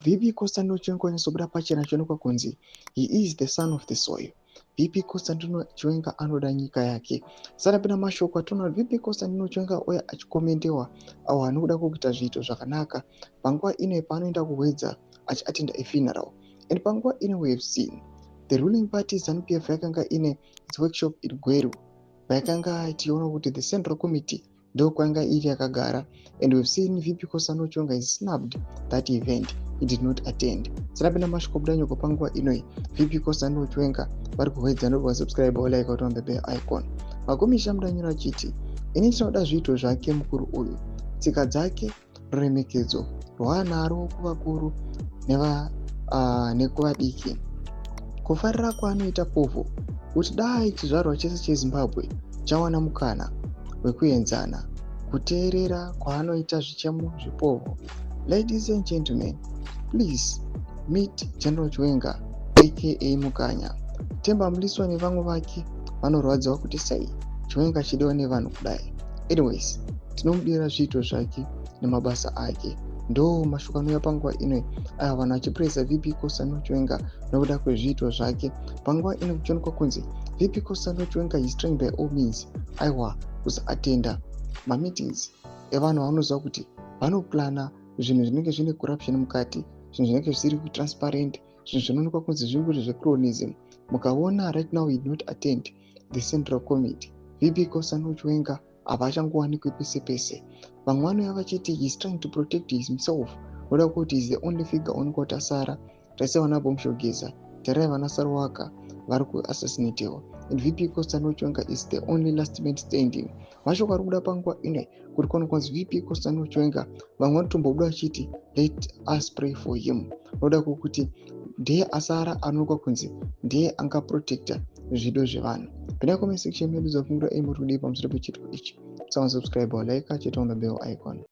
VP Constantino Chiwenga sobuda pachena chonekwa kunzi he is the son of the soil. VP Constantino Chiwenga anoda nyika yake. Saka pena mashoko atona VP Constantino Chiwenga oya achikomendewa awo anoda kuita zviito zvakanaka panguva ino paanoenda kuhwedza achiatenda a funeral. And panguva ino we have seen the ruling party ZANU-PF yakanga ine its workshop in Gweru. Yakanga tiona kuti the central committee ndo kwanga iri yakagara, and we've seen VP Constantino Chiwenga is snubbed that event. He did not attend. Saka pena mashoko budanyo panguva ino VP Constantino Chiwenga vari kuhwedza ndo subscribe or like on the bell icon. Makomisha mudanyura chiti ini tinoda zviito zvake mukuru uyu, tsika dzake, ruremekedzo rwaanaro kuvakuru nekuvadiki, kufarira kwaanoita povo kuti dai chizvarwa chese cheZimbabwe chawana mukana wekuenzana, kuteerera kwaanoita zvichemo zvipovo. Ladies and gentlemen, please meet General Chiwenga aka Mukanya. Temba Mliswa nevamwe vake vanorwadzawo kuti sai Chiwenga chidiwa nevanhu kudai. Anyways, tinomudira zviito zvake nemabasa ake. Ndo mashoko anouya panguva ino aya vanhu vachipresa VP Constantino Chiwenga nokuda kwezviito zvake. Panguva ino kuchionekwa kunzi VP Constantino Chiwenga is trying by all means aiwa kusaatenda mameetings evanhu vanoziva kuti vanoplana zvinhu zvinenge zvine corruption mukati, zvinhu zvinenge zvisiri kutransparent, zvinhu zvinoonekwa kunzi zvinguri zvecronism. Mukaona right now he did not attend the central committee. VP Constantino Chiwenga havachangowanikwi pese pese. Vamwe vanouya vachiti he is trying to protect himself, noda kuti he is the only figure onekwa kuti asara. Taisa vana Bomshogeza, tarai vana Sarwaka vari kuassassinatewa, and VP Constantino Chiwenga is the only last man standing. Mashoko ari kuda panguva ino kuti kwanzi VP Constantino Chiwenga vamwe vanotombobuda vachiti let us pray for him, noda kuti ndiye asara anoonekwa kunzi ndiye angaprotecta zvido zvevanhu. Pena comment section medu dzakungura muri kudii pamusoro pechitiko ichi. Subscribe or like, cheta on the bell icon.